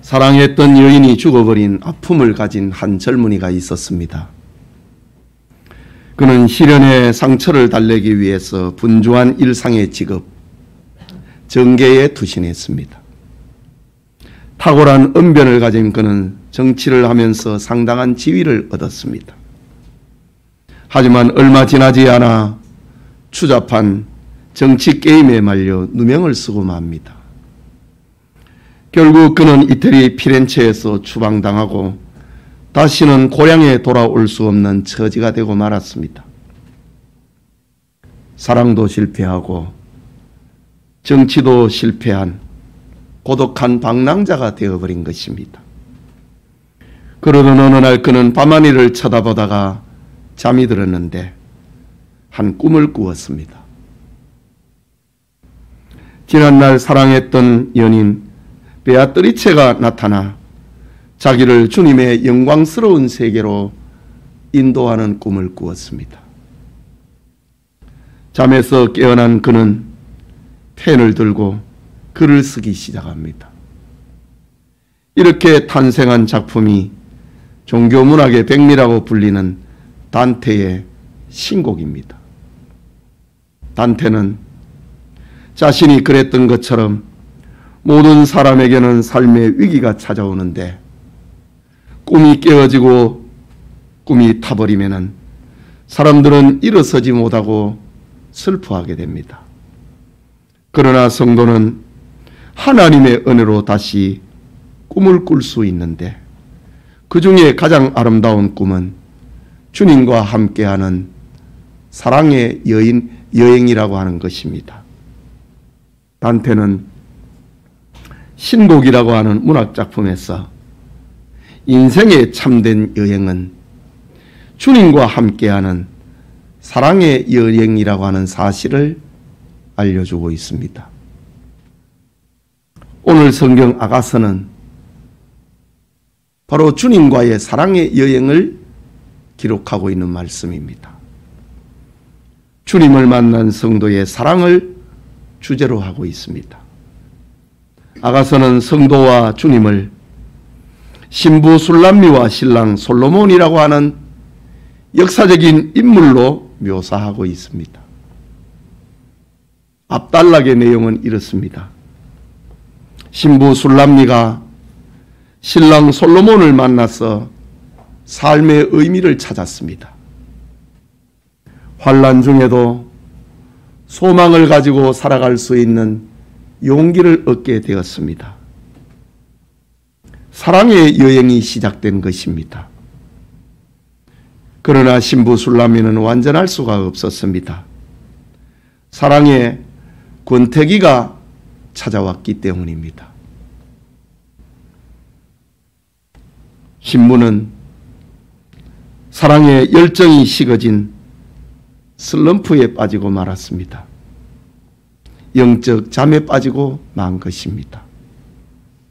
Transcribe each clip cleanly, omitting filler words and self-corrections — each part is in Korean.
사랑했던 여인이 죽어버린 아픔을 가진 한 젊은이가 있었습니다. 그는 시련의 상처를 달래기 위해서 분주한 일상의 직업, 정계에 투신했습니다. 탁월한 언변을 가진 그는 정치를 하면서 상당한 지위를 얻었습니다. 하지만 얼마 지나지 않아 추잡한 정치 게임에 말려 누명을 쓰고 맙니다. 결국 그는 이태리 피렌체에서 추방당하고 다시는 고향에 돌아올 수 없는 처지가 되고 말았습니다. 사랑도 실패하고 정치도 실패한 고독한 방랑자가 되어버린 것입니다. 그러던 어느 날 그는 밤하늘을 쳐다보다가 잠이 들었는데 한 꿈을 꾸었습니다. 지난날 사랑했던 연인 베아트리체가 나타나 자기를 주님의 영광스러운 세계로 인도하는 꿈을 꾸었습니다. 잠에서 깨어난 그는 펜을 들고 글을 쓰기 시작합니다. 이렇게 탄생한 작품이 종교문학의 백미라고 불리는 단테의 신곡입니다. 단테는 자신이 그랬던 것처럼 모든 사람에게는 삶의 위기가 찾아오는데 꿈이 깨어지고 꿈이 타버리면은 사람들은 일어서지 못하고 슬퍼하게 됩니다. 그러나 성도는 하나님의 은혜로 다시 꿈을 꿀 수 있는데 그 중에 가장 아름다운 꿈은 주님과 함께하는 사랑의 여행이라고 하는 것입니다. 단테는 신곡이라고 하는 문학작품에서 인생의 참된 여행은 주님과 함께하는 사랑의 여행이라고 하는 사실을 알려주고 있습니다. 오늘 성경 아가서는 바로 주님과의 사랑의 여행을 기록하고 있는 말씀입니다. 주님을 만난 성도의 사랑을 주제로 하고 있습니다. 아가서는 성도와 주님을 신부 술람미와 신랑 솔로몬이라고 하는 역사적인 인물로 묘사하고 있습니다. 앞단락의 내용은 이렇습니다. 신부 술람미가 신랑 솔로몬을 만나서 삶의 의미를 찾았습니다. 환난 중에도 소망을 가지고 살아갈 수 있는 용기를 얻게 되었습니다. 사랑의 여행이 시작된 것입니다. 그러나 신부 술람미는 완전할 수가 없었습니다. 사랑의 권태기가 찾아왔기 때문입니다. 신부는 사랑의 열정이 식어진 슬럼프에 빠지고 말았습니다. 영적 잠에 빠지고 만 것입니다.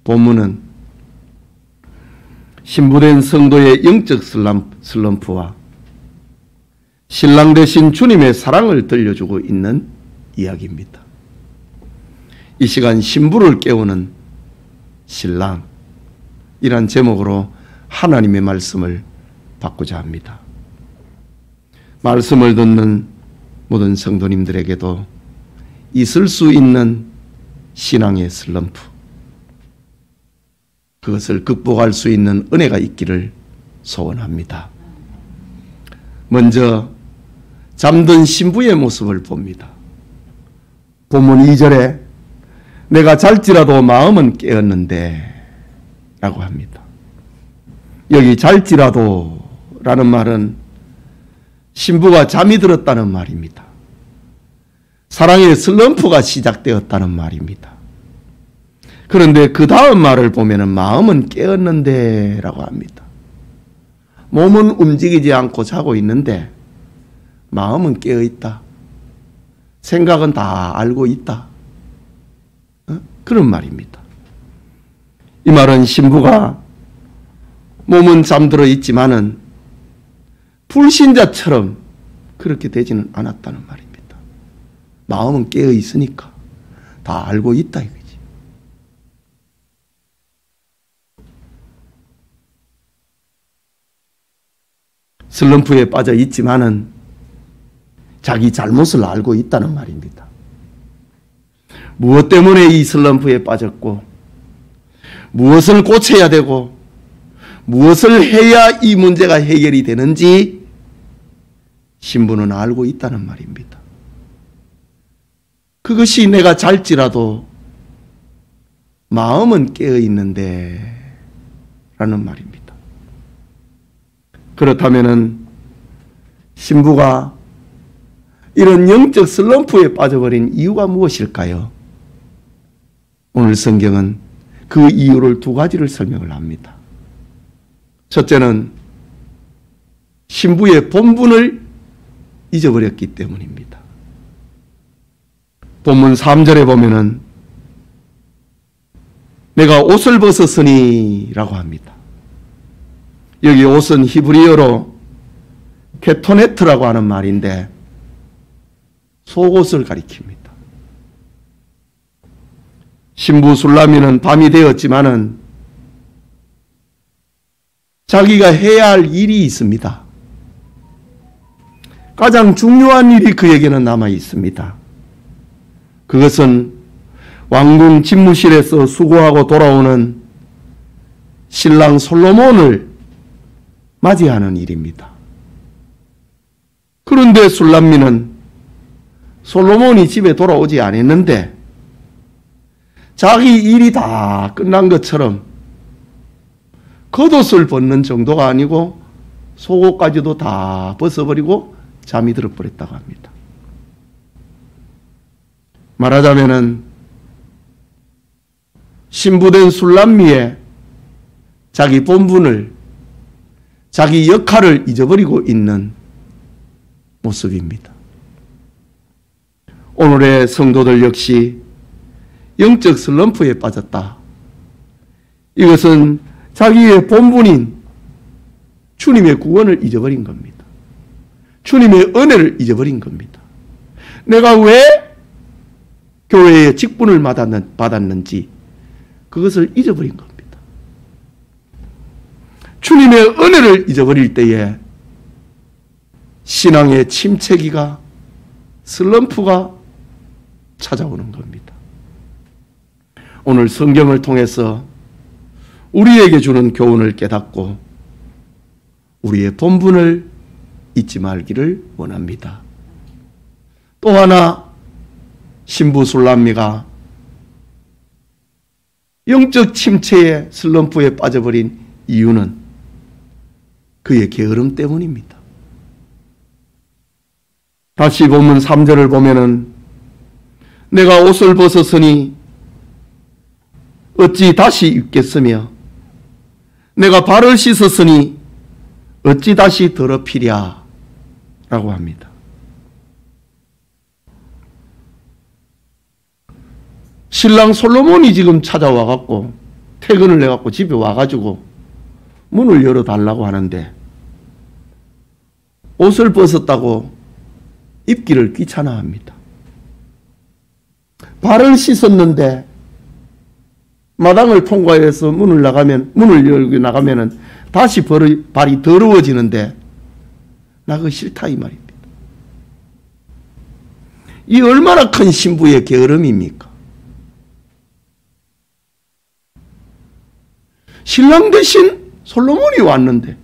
본문은 신부된 성도의 영적 슬럼프와 신랑 되신 주님의 사랑을 들려주고 있는 이야기입니다. 이 시간 신부를 깨우는 신랑이란 제목으로 하나님의 말씀을 받고자 합니다. 말씀을 듣는 모든 성도님들에게도 있을 수 있는 신앙의 슬럼프, 그것을 극복할 수 있는 은혜가 있기를 소원합니다. 먼저 잠든 신부의 모습을 봅니다. 본문 2절에 내가 잘지라도 마음은 깨었는데 라고 합니다. 여기 잘지라도 라는 말은 신부가 잠이 들었다는 말입니다. 사랑의 슬럼프가 시작되었다는 말입니다. 그런데 그 다음 말을 보면은 마음은 깨었는데 라고 합니다. 몸은 움직이지 않고 자고 있는데 마음은 깨어 있다. 생각은 다 알고 있다. 그런 말입니다. 이 말은 신부가 몸은 잠들어 있지만은 불신자처럼 그렇게 되지는 않았다는 말입니다. 마음은 깨어 있으니까 다 알고 있다 이거지. 슬럼프에 빠져 있지만은 자기 잘못을 알고 있다는 말입니다. 무엇 때문에 이 슬럼프에 빠졌고 무엇을 고쳐야 되고 무엇을 해야 이 문제가 해결이 되는지 신부는 알고 있다는 말입니다. 그것이 내가 잘지라도 마음은 깨어 있는데 라는 말입니다. 그렇다면은 신부가 이런 영적 슬럼프에 빠져버린 이유가 무엇일까요? 오늘 성경은 그 이유를 두 가지를 설명을 합니다. 첫째는 신부의 본분을 잊어버렸기 때문입니다. 본문 3절에 보면은 내가 옷을 벗었으니 라고 합니다. 여기 옷은 히브리어로 케토네트라고 하는 말인데 속옷을 가리킵니다. 신부 술라미는 밤이 되었지만은 자기가 해야 할 일이 있습니다. 가장 중요한 일이 그에게는 남아 있습니다. 그것은 왕궁 집무실에서 수고하고 돌아오는 신랑 솔로몬을 맞이하는 일입니다. 그런데 술람미는 솔로몬이 집에 돌아오지 않았는데 자기 일이 다 끝난 것처럼 겉옷을 벗는 정도가 아니고 속옷까지도 다 벗어버리고 잠이 들어버렸다고 합니다. 말하자면은 신부된 술람미의 자기 본분을 자기 역할을 잊어버리고 있는 모습입니다. 오늘의 성도들 역시 영적 슬럼프에 빠졌다. 이것은 자기의 본분인 주님의 구원을 잊어버린 겁니다. 주님의 은혜를 잊어버린 겁니다. 내가 왜 교회의 직분을 받았는지 그것을 잊어버린 겁니다. 주님의 은혜를 잊어버릴 때에 신앙의 침체기가 슬럼프가 찾아오는 겁니다. 오늘 성경을 통해서 우리에게 주는 교훈을 깨닫고 우리의 본분을 잊지 말기를 원합니다. 또 하나 신부 술람미가 영적 침체의 슬럼프에 빠져버린 이유는 그의 게으름 때문입니다. 다시 본문 3절을 보면은 내가 옷을 벗었으니 어찌 다시 입겠으며 내가 발을 씻었으니 어찌 다시 더럽히랴 라고 합니다. 신랑 솔로몬이 지금 찾아와 갖고 퇴근을 해 갖고 집에 와 가지고 문을 열어달라고 하는데 옷을 벗었다고 입기를 귀찮아합니다. 발을 씻었는데 마당을 통과해서 문을 열고 나가면은 다시 발이 더러워지는데 나 그거 싫다 이 말입니다. 이 얼마나 큰 신부의 게으름입니까? 신랑 대신 솔로몬이 왔는데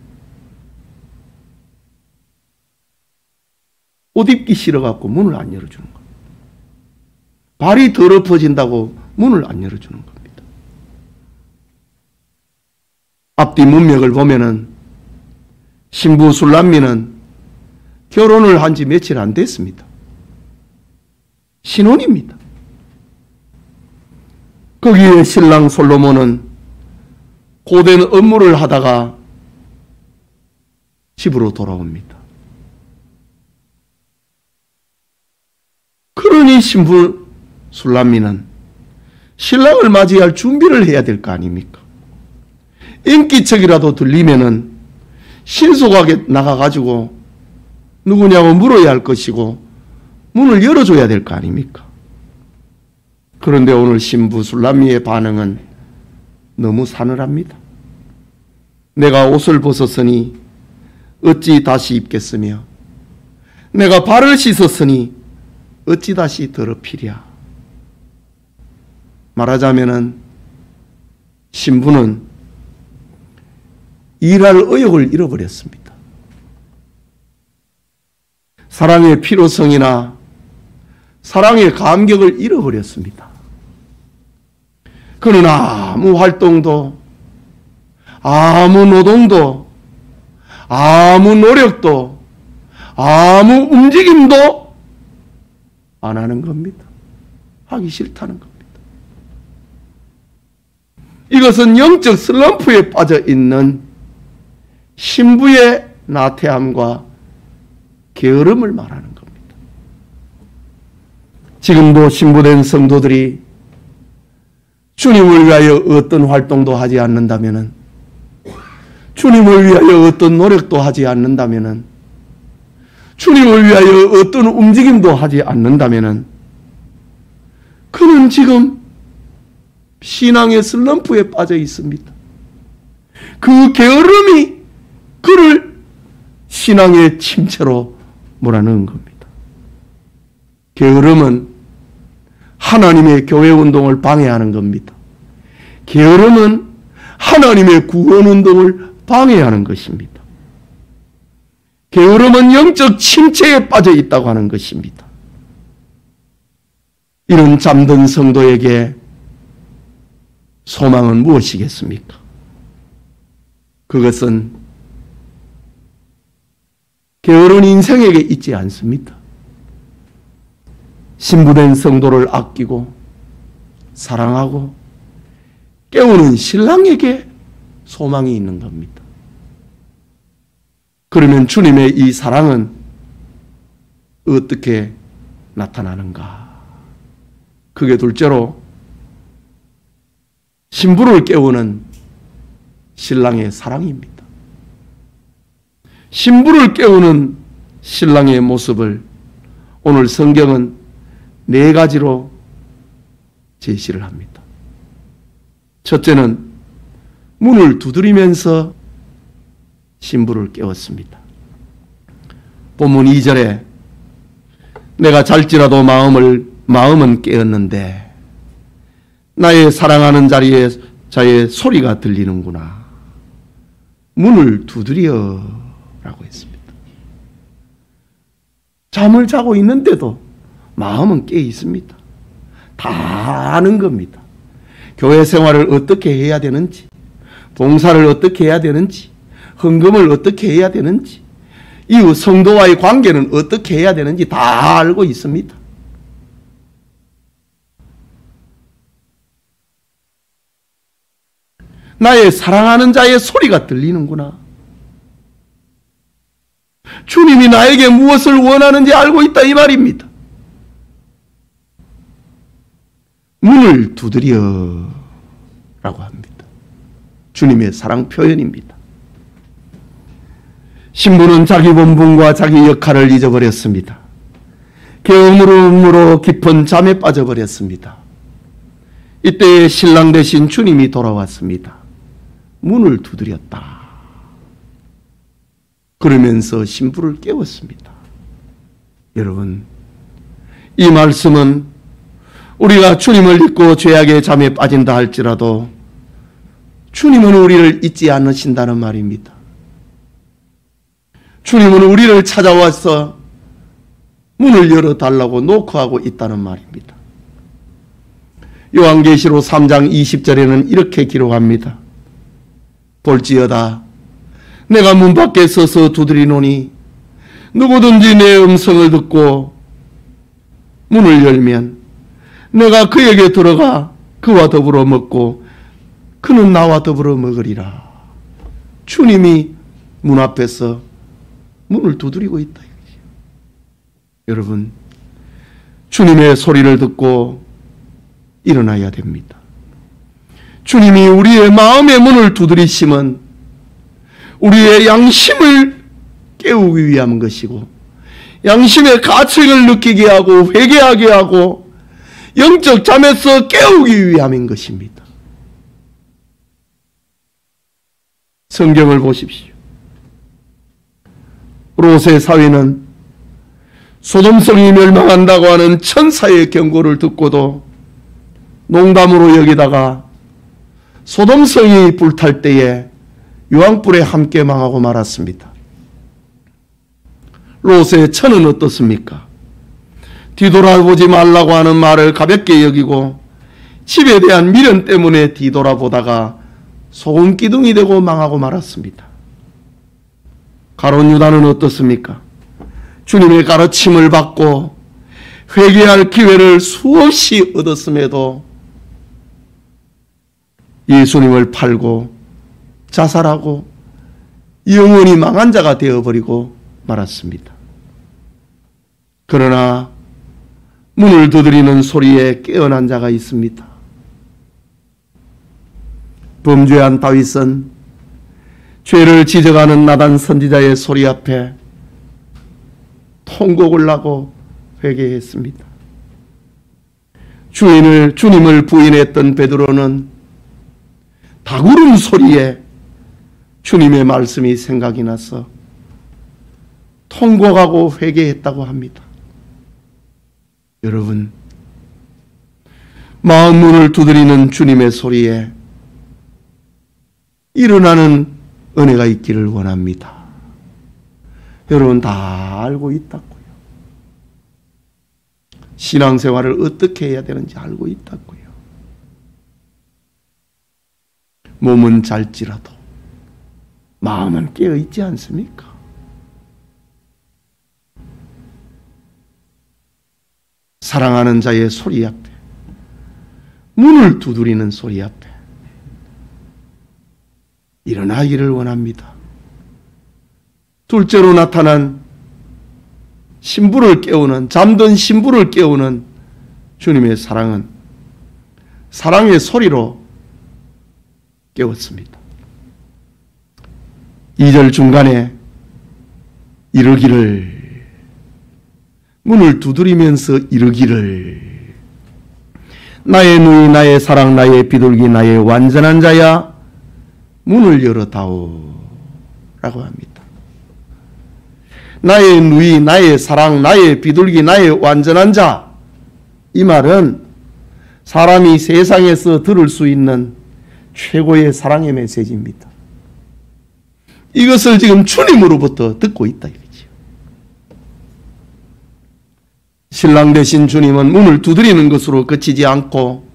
옷 입기 싫어갖고 문을 안 열어주는 겁니다. 발이 더럽어진다고 문을 안 열어주는 겁니다. 앞뒤 문맥을 보면은 신부 술람미는 결혼을 한 지 며칠 안 됐습니다. 신혼입니다. 거기에 신랑 솔로몬은 고된 업무를 하다가 집으로 돌아옵니다. 그러니 신부 술람미는 신랑을 맞이할 준비를 해야 될 거 아닙니까? 인기척이라도 들리면은 신속하게 나가가지고 누구냐고 물어야 할 것이고 문을 열어줘야 될 거 아닙니까? 그런데 오늘 신부 술람미의 반응은 너무 사늘합니다. 내가 옷을 벗었으니 어찌 다시 입겠으며 내가 발을 씻었으니 어찌 다시 더럽히랴. 말하자면은 신부는 일할 의욕을 잃어버렸습니다. 사랑의 필요성이나 사랑의 감격을 잃어버렸습니다. 그는 아무 활동도, 아무 노동도, 아무 노력도, 아무 움직임도 안 하는 겁니다. 하기 싫다는 겁니다. 이것은 영적 슬럼프에 빠져 있는 신부의 나태함과 게으름을 말하는 겁니다. 지금도 신부된 성도들이 주님을 위하여 어떤 활동도 하지 않는다면, 주님을 위하여 어떤 노력도 하지 않는다면, 주님을 위하여 어떤 움직임도 하지 않는다면 그는 지금 신앙의 슬럼프에 빠져 있습니다. 그 게으름이 그를 신앙의 침체로 몰아넣은 겁니다. 게으름은 하나님의 교회 운동을 방해하는 겁니다. 게으름은 하나님의 구원 운동을 방해하는 것입니다. 게으름은 영적 침체에 빠져 있다고 하는 것입니다. 이런 잠든 성도에게 소망은 무엇이겠습니까? 그것은 게으른 인생에게 있지 않습니다. 신부된 성도를 아끼고 사랑하고 깨우는 신랑에게 소망이 있는 겁니다. 그러면 주님의 이 사랑은 어떻게 나타나는가? 그게 둘째로 신부를 깨우는 신랑의 사랑입니다. 신부를 깨우는 신랑의 모습을 오늘 성경은 4가지로 제시를 합니다. 첫째는 문을 두드리면서 신부를 깨웠습니다. 본문 2절에 내가 잘지라도 마음은 깨었는데 나의 사랑하는 자의 소리가 들리는구나. 문을 두드려 라고 했습니다. 잠을 자고 있는데도 마음은 깨 있습니다. 다 아는 겁니다. 교회 생활을 어떻게 해야 되는지, 봉사를 어떻게 해야 되는지, 헌금을 어떻게 해야 되는지, 이후 성도와의 관계는 어떻게 해야 되는지 다 알고 있습니다. 나의 사랑하는 자의 소리가 들리는구나. 주님이 나에게 무엇을 원하는지 알고 있다 이 말입니다. 문을 두드려 라고 합니다. 주님의 사랑 표현입니다. 신부는 자기 본분과 자기 역할을 잊어버렸습니다. 게으름으로 깊은 잠에 빠져버렸습니다. 이때 신랑 대신 주님이 돌아왔습니다. 문을 두드렸다. 그러면서 신부를 깨웠습니다. 여러분, 이 말씀은 우리가 주님을 잊고 죄악의 잠에 빠진다 할지라도 주님은 우리를 잊지 않으신다는 말입니다. 주님은 우리를 찾아와서 문을 열어달라고 노크하고 있다는 말입니다. 요한계시록 3장 20절에는 이렇게 기록합니다. 볼지어다 내가 문 밖에 서서 두드리노니 누구든지 내 음성을 듣고 문을 열면 내가 그에게 들어가 그와 더불어 먹고 그는 나와 더불어 먹으리라. 주님이 문 앞에서 문을 두드리고 있다. 여러분, 주님의 소리를 듣고 일어나야 됩니다. 주님이 우리의 마음의 문을 두드리심은 우리의 양심을 깨우기 위한 것이고 양심의 가책을 느끼게 하고 회개하게 하고 영적 잠에서 깨우기 위함인 것입니다. 성경을 보십시오. 롯의 사위는 소돔성이 멸망한다고 하는 천사의 경고를 듣고도 농담으로 여기다가 소돔성이 불탈 때에 유황불에 함께 망하고 말았습니다. 롯의 처는 어떻습니까? 뒤돌아보지 말라고 하는 말을 가볍게 여기고 집에 대한 미련 때문에 뒤돌아보다가 소금기둥이 되고 망하고 말았습니다. 가룟 유다는 어떻습니까? 주님의 가르침을 받고 회개할 기회를 수없이 얻었음에도 예수님을 팔고 자살하고 영원히 망한 자가 되어버리고 말았습니다. 그러나 문을 두드리는 소리에 깨어난 자가 있습니다. 범죄한 다윗은 죄를 지적하는 나단 선지자의 소리 앞에 통곡을 하고 회개했습니다. 주님을 부인했던 베드로는 닭울음 소리에 주님의 말씀이 생각이 나서 통곡하고 회개했다고 합니다. 여러분, 마음 문을 두드리는 주님의 소리에 일어나는 은혜가 있기를 원합니다. 여러분 다 알고 있다고요. 신앙생활을 어떻게 해야 되는지 알고 있다고요. 몸은 잘지라도 마음은 깨어있지 않습니까? 사랑하는 자의 소리 앞에, 문을 두드리는 소리 앞에 일어나기를 원합니다. 둘째로 나타난 신부를 깨우는, 잠든 신부를 깨우는 주님의 사랑은 사랑의 소리로 깨웠습니다. 2절 중간에 이르기를, 문을 두드리면서 이르기를, 나의 누이, 나의 사랑, 나의 비둘기, 나의 완전한 자야, 문을 열어다오 라고 합니다. 나의 누이, 나의 사랑, 나의 비둘기, 나의 완전한 자, 이 말은 사람이 세상에서 들을 수 있는 최고의 사랑의 메시지입니다. 이것을 지금 주님으로부터 듣고 있다 이거지요. 신랑 되신 주님은 문을 두드리는 것으로 그치지 않고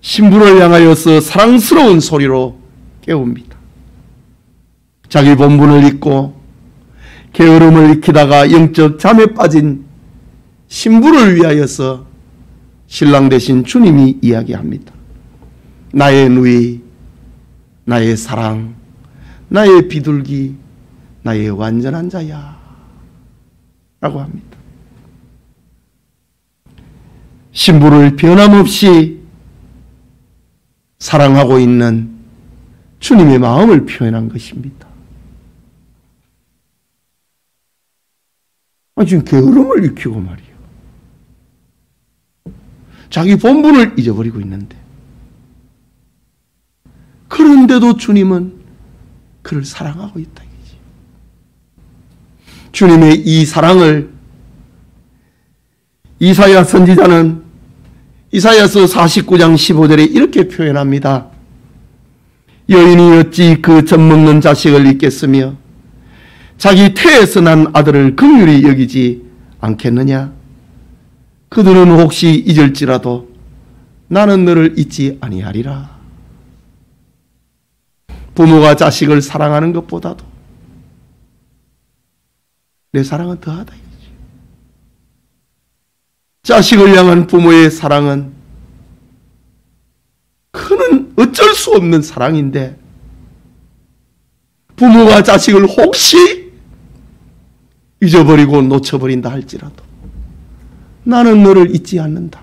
신부를 향하여서 사랑스러운 소리로 깨웁니다. 자기 본분을 잊고 게으름을 익히다가 영적 잠에 빠진 신부를 위하여서 신랑 되신 주님이 이야기합니다. 나의 누이, 나의 사랑, 나의 비둘기, 나의 완전한 자야 라고 합니다. 신부를 변함없이 사랑하고 있는 주님의 마음을 표현한 것입니다. 지금 게으름을 익히고 말이에요. 자기 본분을 잊어버리고 있는데, 그런데도 주님은 그를 사랑하고 있다 이거지. 주님의 이 사랑을 이사야 선지자는 이사야서 49장 15절에 이렇게 표현합니다. 여인이 어찌 그 젖먹는 자식을 잊겠으며 자기 태에서 난 아들을 긍휼히 여기지 않겠느냐? 그들은 혹시 잊을지라도 나는 너를 잊지 아니하리라. 부모가 자식을 사랑하는 것보다도 내 사랑은 더하다 이거지. 자식을 향한 부모의 사랑은 그는 어쩔 수 없는 사랑인데, 부모가 자식을 혹시 잊어버리고 놓쳐버린다 할지라도 나는 너를 잊지 않는다.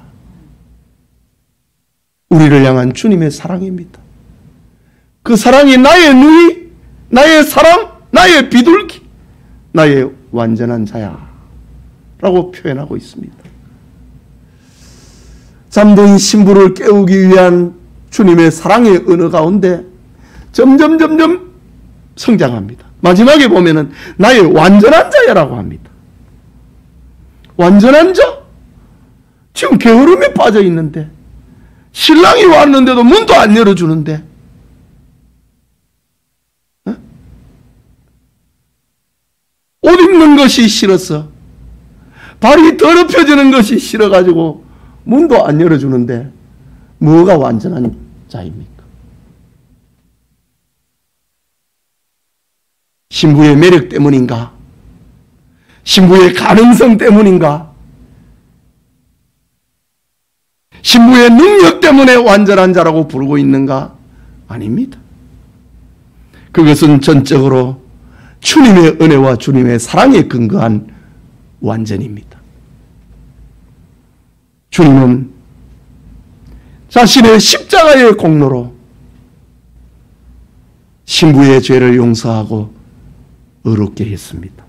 우리를 향한 주님의 사랑입니다. 그 사랑이 나의 누이, 나의 사랑, 나의 비둘기, 나의 완전한 자야 라고 표현하고 있습니다. 잠든 신부를 깨우기 위한 주님의 사랑의 언어 가운데 점점 성장합니다. 마지막에 보면은 나의 완전한 자야라고 합니다. 완전한 자? 지금 게으름에 빠져 있는데, 신랑이 왔는데도 문도 안 열어주는데, 옷 입는 것이 싫어서, 발이 더럽혀지는 것이 싫어가지고 문도 안 열어주는데 뭐가 완전한 자입니까? 신부의 매력 때문인가? 신부의 가능성 때문인가? 신부의 능력 때문에 완전한 자라고 부르고 있는가? 아닙니다. 그것은 전적으로 주님의 은혜와 주님의 사랑에 근거한 완전입니다. 주님은 자신의 십자가의 공로로 신부의 죄를 용서하고 의롭게 했습니다.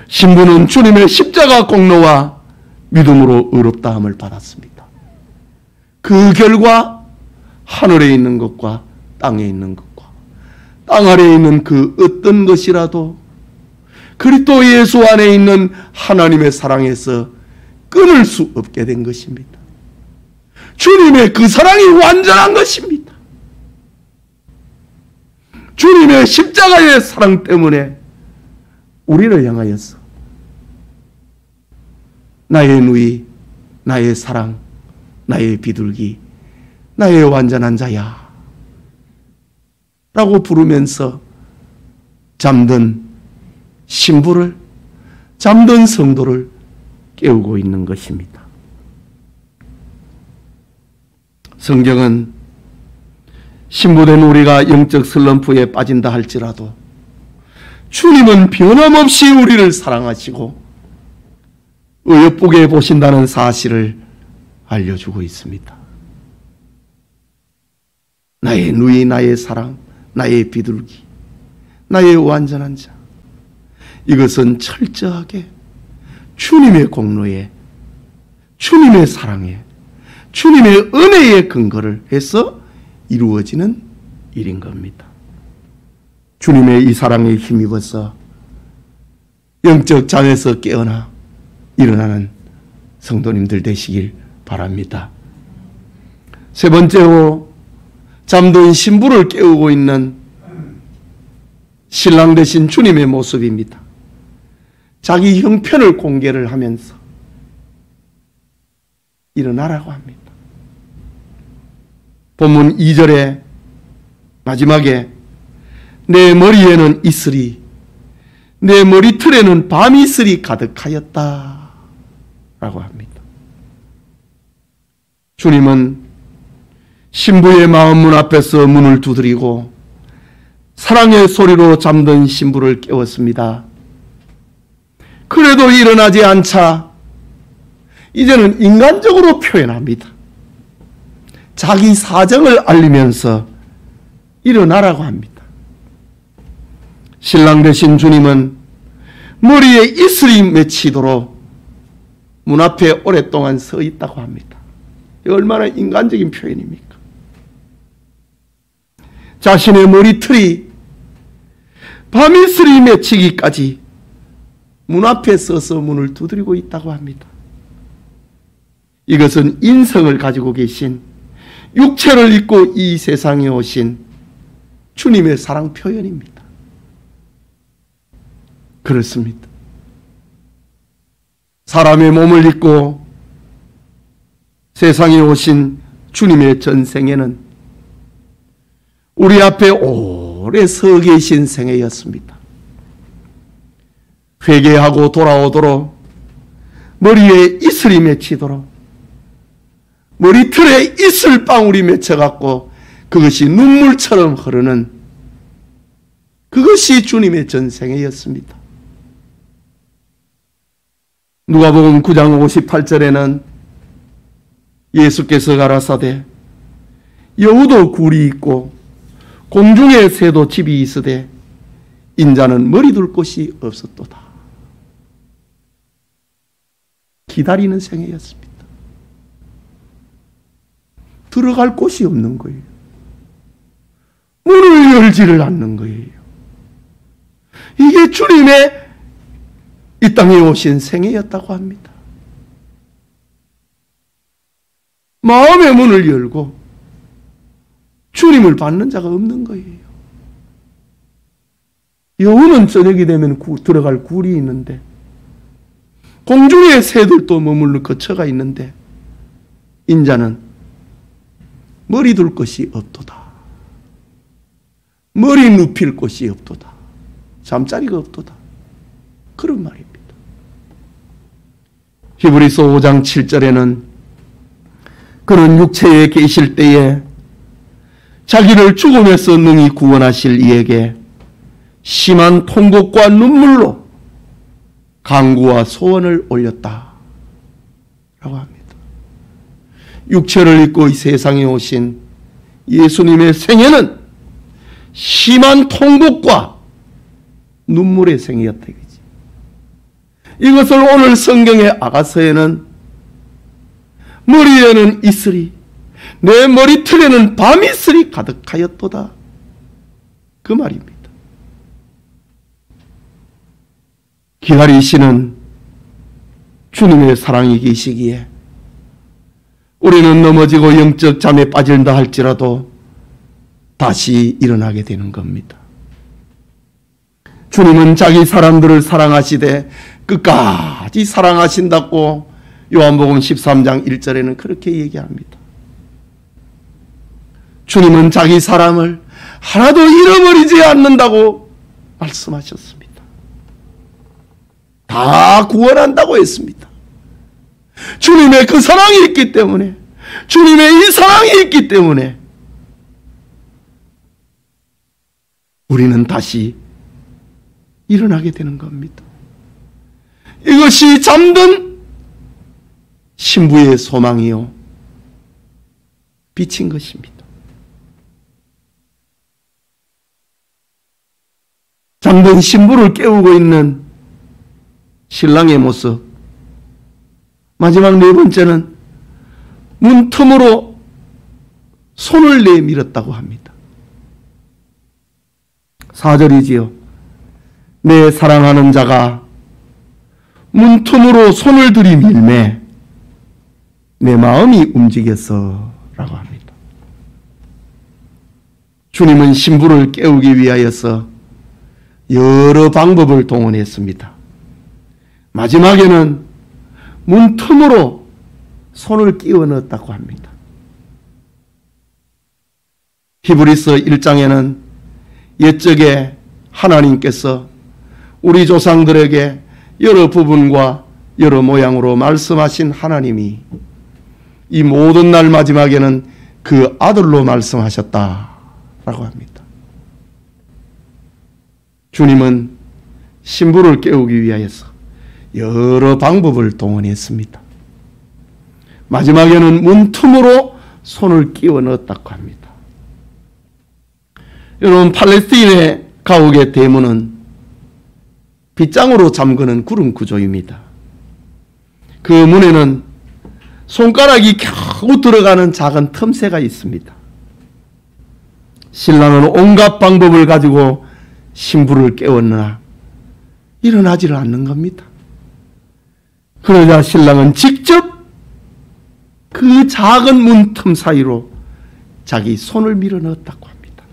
신부는 주님의 십자가 공로와 믿음으로 의롭다함을 받았습니다. 그 결과 하늘에 있는 것과 땅에 있는 것과 땅 아래에 있는 그 어떤 것이라도 그리스도 예수 안에 있는 하나님의 사랑에서 끊을 수 없게 된 것입니다. 주님의 그 사랑이 완전한 것입니다. 주님의 십자가의 사랑 때문에 우리를 향하여서 나의 누이, 나의 사랑, 나의 비둘기, 나의 완전한 자야 라고 부르면서 잠든 신부를, 잠든 성도를 깨우고 있는 것입니다. 성경은 신부된 우리가 영적 슬럼프에 빠진다 할지라도 주님은 변함없이 우리를 사랑하시고 의협보게 보신다는 사실을 알려주고 있습니다. 나의 누이, 나의 사랑, 나의 비둘기, 나의 완전한 자, 이것은 철저하게 주님의 공로에, 주님의 사랑에, 주님의 은혜에 근거를 해서 이루어지는 일인 겁니다. 주님의 이 사랑에 힘입어서 영적 잠에서 깨어나 일어나는 성도님들 되시길 바랍니다. 세 번째로 잠든 신부를 깨우고 있는 신랑 되신 주님의 모습입니다. 자기 형편을 공개를 하면서 일어나라고 합니다. 본문 2절에 마지막에 내 머리에는 이슬이, 내 머리털에는 밤이슬이 가득하였다 라고 합니다. 주님은 신부의 마음 문 앞에서 문을 두드리고 사랑의 소리로 잠든 신부를 깨웠습니다. 그래도 일어나지 않자 이제는 인간적으로 표현합니다. 자기 사정을 알리면서 일어나라고 합니다. 신랑 되신 주님은 머리에 이슬이 맺히도록 문 앞에 오랫동안 서 있다고 합니다. 얼마나 인간적인 표현입니까? 자신의 머리털이 밤이슬이 맺히기까지 문 앞에 서서 문을 두드리고 있다고 합니다. 이것은 인성을 가지고 계신, 육체를 입고 이 세상에 오신 주님의 사랑 표현입니다. 그렇습니다. 사람의 몸을 입고 세상에 오신 주님의 전생에는 우리 앞에 오래 서 계신 생애였습니다. 회개하고 돌아오도록 머리에 이슬이 맺히도록 머리털에 이슬방울이 맺혀갖고 그것이 눈물처럼 흐르는 그것이 주님의 전생애였습니다. 누가복음 9장 58절에는 예수께서 가라사대 여우도 굴이 있고 공중에 새도 집이 있으되 인자는 머리 둘 곳이 없었도다. 기다리는 생애였습니다. 들어갈 곳이 없는 거예요. 문을 열지를 않는 거예요. 주님의 이 땅에 오신 생애였다고 합니다. 마음의 문을 열고 주님을 받는 자가 없는 거예요. 여우는 저녁이 되면 들어갈 굴이 있는데, 공중의 새들도 머무르는 거처가 있는데, 인자는 머리 둘 곳이 없도다. 머리 눕힐 곳이 없도다. 잠자리가 없도다. 그런 말입니다. 히브리서 5장 7절에는 그는 육체에 계실 때에 자기를 죽음에서 능히 구원하실 이에게 심한 통곡과 눈물로 간구와 소원을 올렸다 라고 합니다. 육체를 입고 이 세상에 오신 예수님의 생애는 심한 통곡과 눈물의 생애였다 이거지. 이것을 오늘 성경의 아가서에는 머리에는 이슬이, 내 머리털에는 밤이슬이 가득하였도다, 그 말입니다. 기다리시는 주님의 사랑이 계시기에 우리는 넘어지고 영적 잠에 빠진다 할지라도 다시 일어나게 되는 겁니다. 주님은 자기 사람들을 사랑하시되 끝까지 사랑하신다고 요한복음 13장 1절에는 그렇게 얘기합니다. 주님은 자기 사람을 하나도 잃어버리지 않는다고 말씀하셨습니다. 다 구원한다고 했습니다. 주님의 그 사랑이 있기 때문에, 주님의 이 사랑이 있기 때문에 우리는 다시 일어나게 되는 겁니다. 이것이 잠든 신부의 소망이요 빛인 것입니다. 잠든 신부를 깨우고 있는 신랑의 모습. 마지막 네 번째는 문틈으로 손을 내밀었다고 합니다. 4절이지요. 내 사랑하는 자가 문틈으로 손을 들이밀매 내 마음이 움직였어 라고 합니다. 주님은 신부를 깨우기 위하여서 여러 방법을 동원했습니다. 마지막에는 문틈으로 손을 끼워 넣었다고 합니다. 히브리서 1장에는 옛적에 하나님께서 우리 조상들에게 여러 부분과 여러 모양으로 말씀하신 하나님이 이 모든 날 마지막에는 그 아들로 말씀하셨다라고 합니다. 주님은 신부를 깨우기 위하여서 여러 방법을 동원했습니다. 마지막에는 문틈으로 손을 끼워 넣었다고 합니다. 여러분, 팔레스틴의 가옥의 대문은 빗장으로 잠그는 구름 구조입니다. 그 문에는 손가락이 겨우 들어가는 작은 틈새가 있습니다. 신랑은 온갖 방법을 가지고 신부를 깨웠으나 일어나지를 않는 겁니다. 그러자 신랑은 직접 그 작은 문틈 사이로 자기 손을 밀어 넣었다고 합니다.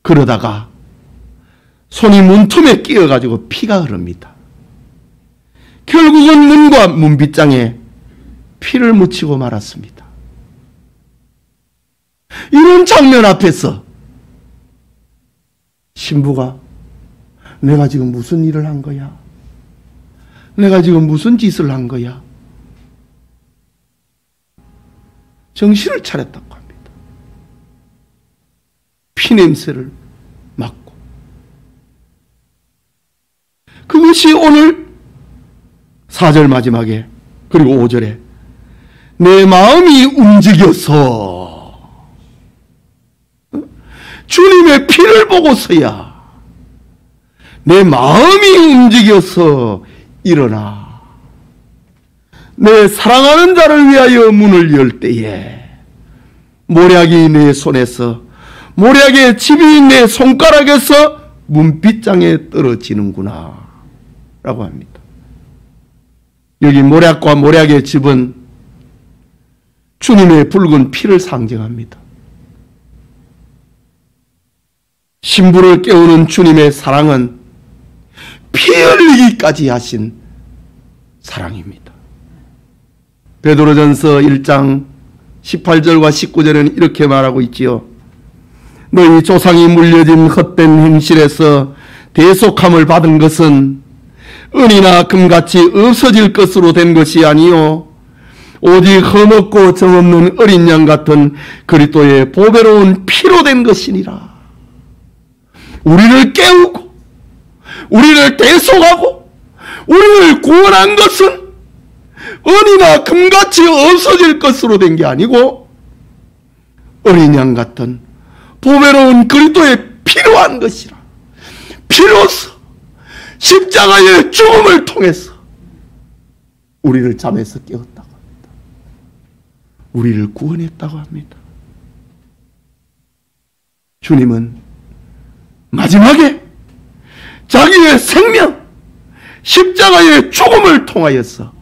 그러다가 손이 문틈에 끼어가지고 피가 흐릅니다. 결국은 문과 문빗장에 피를 묻히고 말았습니다. 이런 장면 앞에서 신부가 내가 지금 무슨 일을 한 거야? 내가 지금 무슨 짓을 한 거야? 정신을 차렸다고 합니다. 피냄새를 맡고. 그것이 오늘 4절 마지막에 그리고 5절에 내 마음이 움직여서 주님의 피를 보고서야 내 마음이 움직여서 일어나 내 사랑하는 자를 위하여 문을 열 때에 모략이 내 손에서, 모략의 집이 내 손가락에서 문빗장에 떨어지는구나 라고 합니다. 여기 모략과 모략의 즙은 주님의 붉은 피를 상징합니다. 신부를 깨우는 주님의 사랑은 피 흘리기까지 하신 사랑입니다. 베드로전서 1장 18절과 19절에는 이렇게 말하고 있지요. 너희 조상이 물려진 헛된 행실에서 대속함을 받은 것은 은이나 금같이 없어질 것으로 된 것이 아니요 오직 흠없고 정없는 어린 양 같은 그리스도의 보배로운 피로 된 것이니라. 우리를 깨우고 우리를 대속하고 우리를 구원한 것은 은이나 금같이 없어질 것으로 된 게 아니고 어린 양 같은 보배로운 그리스도의 피로 한 것이라. 피로서 십자가의 죽음을 통해서 우리를 잠에서 깨웠다고 합니다. 우리를 구원했다고 합니다. 주님은 마지막에 자기의 생명, 십자가의 죽음을 통하여서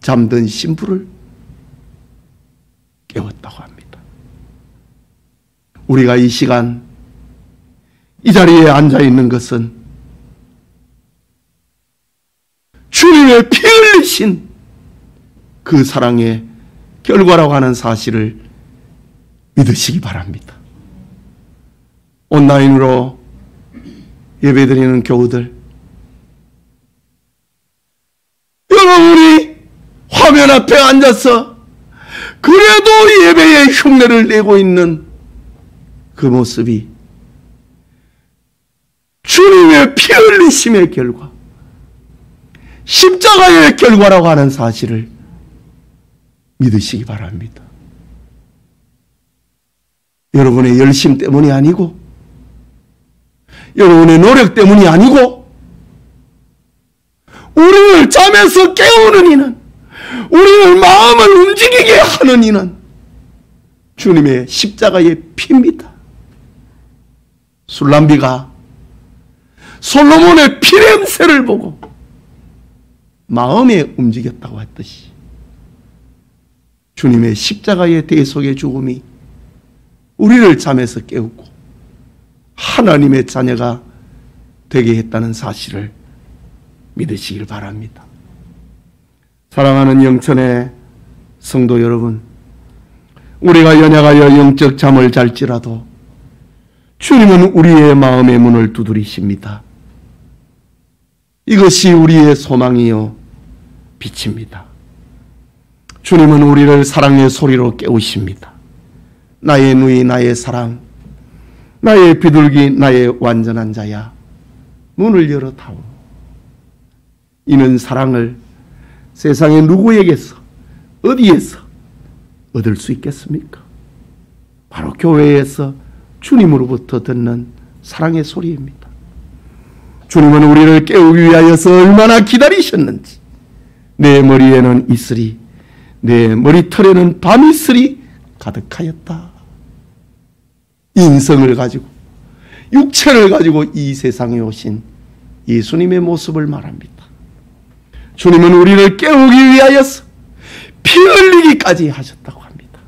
잠든 신부를 깨웠다고 합니다. 우리가 이 시간 이 자리에 앉아 있는 것은 주님의 피 흘리신 그 사랑의 결과라고 하는 사실을 믿으시기 바랍니다. 온라인으로 예배드리는 교우들, 여러분이 화면 앞에 앉아서 그래도 예배의 흉내를 내고 있는 그 모습이 주님의 피 흘리심의 결과, 십자가의 결과라고 하는 사실을 믿으시기 바랍니다. 여러분의 열심 때문이 아니고 여러분의 노력 때문이 아니고 우리를 잠에서 깨우는 이는, 우리를 마음을 움직이게 하는 이는 주님의 십자가의 피입니다. 술람비가 솔로몬의 피냄새를 보고 마음에 움직였다고 했듯이 주님의 십자가의 대속의 죽음이 우리를 잠에서 깨우고 하나님의 자녀가 되게 했다는 사실을 믿으시길 바랍니다. 사랑하는 영천의 성도 여러분, 우리가 연약하여 영적 잠을 잘지라도 주님은 우리의 마음의 문을 두드리십니다. 이것이 우리의 소망이요 빛입니다. 주님은 우리를 사랑의 소리로 깨우십니다. 나의 누이, 나의 사랑, 나의 비둘기, 나의 완전한 자야, 문을 열어다오. 이는 사랑을 세상의 누구에게서, 어디에서 얻을 수 있겠습니까? 바로 교회에서 주님으로부터 듣는 사랑의 소리입니다. 주님은 우리를 깨우기 위하여서 얼마나 기다리셨는지, 내 머리에는 이슬이, 내 머리털에는 밤이슬이 가득하였다. 인성을 가지고, 육체를 가지고 이 세상에 오신 예수님의 모습을 말합니다. 주님은 우리를 깨우기 위하여서 피 흘리기까지 하셨다고 합니다.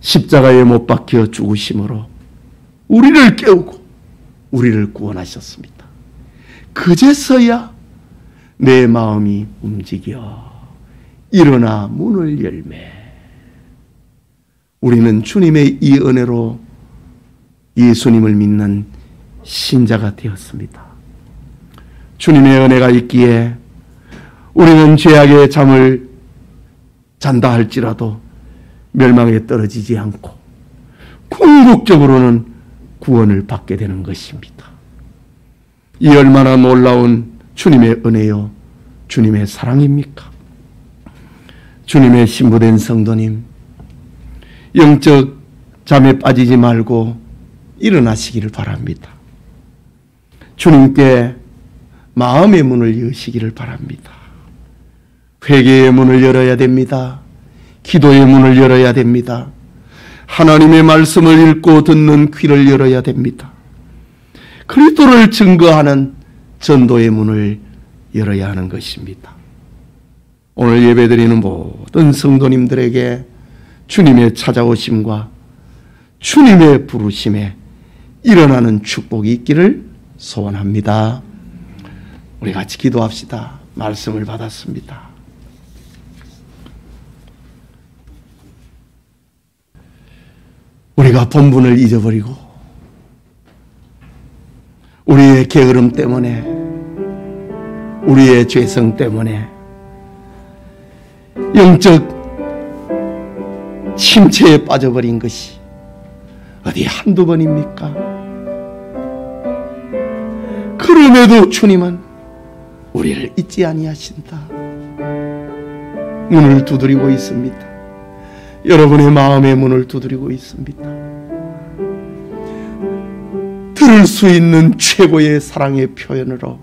십자가에 못 박혀 죽으심으로 우리를 깨우고 우리를 구원하셨습니다. 그제서야 내 마음이 움직여 일어나 문을 열매. 우리는 주님의 이 은혜로 예수님을 믿는 신자가 되었습니다. 주님의 은혜가 있기에 우리는 죄악의 잠을 잔다 할지라도 멸망에 떨어지지 않고 궁극적으로는 구원을 받게 되는 것입니다. 이 얼마나 놀라운 주님의 은혜요, 주님의 사랑입니까? 주님의 신부된 성도님, 영적 잠에 빠지지 말고 일어나시기를 바랍니다. 주님께 마음의 문을 여시기를 바랍니다. 회개의 문을 열어야 됩니다. 기도의 문을 열어야 됩니다. 하나님의 말씀을 읽고 듣는 귀를 열어야 됩니다. 그리스도를 증거하는 전도의 문을 열어야 하는 것입니다. 오늘 예배드리는 모든 성도님들에게 주님의 찾아오심과 주님의 부르심에 일어나는 축복이 있기를 소원합니다. 우리 같이 기도합시다. 말씀을 받았습니다. 우리가 본분을 잊어버리고 우리의 게으름 때문에, 우리의 죄성 때문에 영적 침체에 빠져버린 것이 어디 한두 번입니까? 그럼에도 주님은 우리를 잊지 아니하신다. 문을 두드리고 있습니다. 여러분의 마음의 문을 두드리고 있습니다. 들을 수 있는 최고의 사랑의 표현으로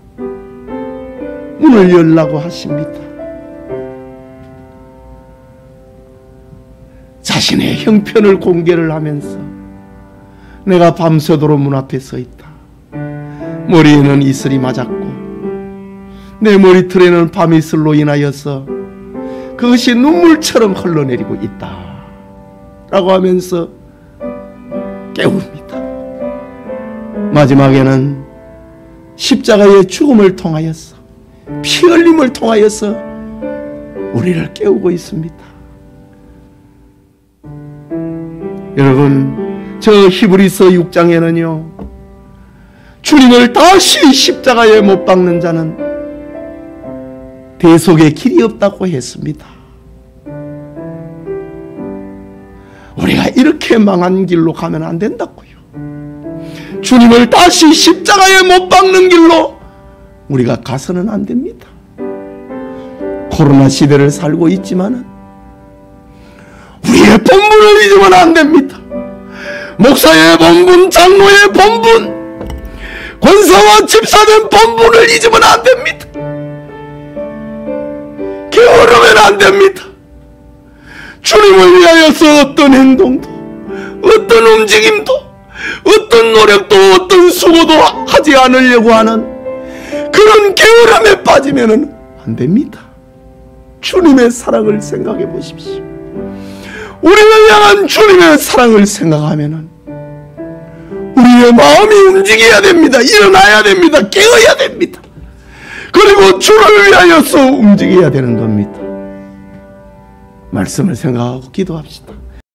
문을 열라고 하십니다. 자신의 형편을 공개를 하면서 내가 밤새도록 문 앞에 서 있다. 머리에는 이슬이 맞았고 내 머리털에는 밤이슬로 인하여서 그것이 눈물처럼 흘러내리고 있다 라고 하면서 깨웁니다. 마지막에는 십자가의 죽음을 통하여서, 피 흘림을 통하여서 우리를 깨우고 있습니다. 여러분, 저 히브리서 6장에는요 주님을 다시 십자가에 못 박는 자는 대속의 길이 없다고 했습니다. 우리가 이렇게 망한 길로 가면 안 된다고요. 주님을 다시 십자가에 못 박는 길로 우리가 가서는 안 됩니다. 코로나 시대를 살고 있지만은 우리의 본분을 잊으면 안 됩니다. 목사의 본분, 장로의 본분, 권사와 집사된 본분을 잊으면 안 됩니다. 게으르면 안 됩니다. 주님을 위하여서 어떤 행동도, 어떤 움직임도, 어떤 노력도, 어떤 수고도 하지 않으려고 하는 그런 게으름에 빠지면 안 됩니다. 주님의 사랑을 생각해 보십시오. 우리를 향한 주님의 사랑을 생각하면 우리의 마음이 움직여야 됩니다. 일어나야 됩니다. 깨어야 됩니다. 그리고 주를 위하여서 움직여야 되는 겁니다. 말씀을 생각하고 기도합시다.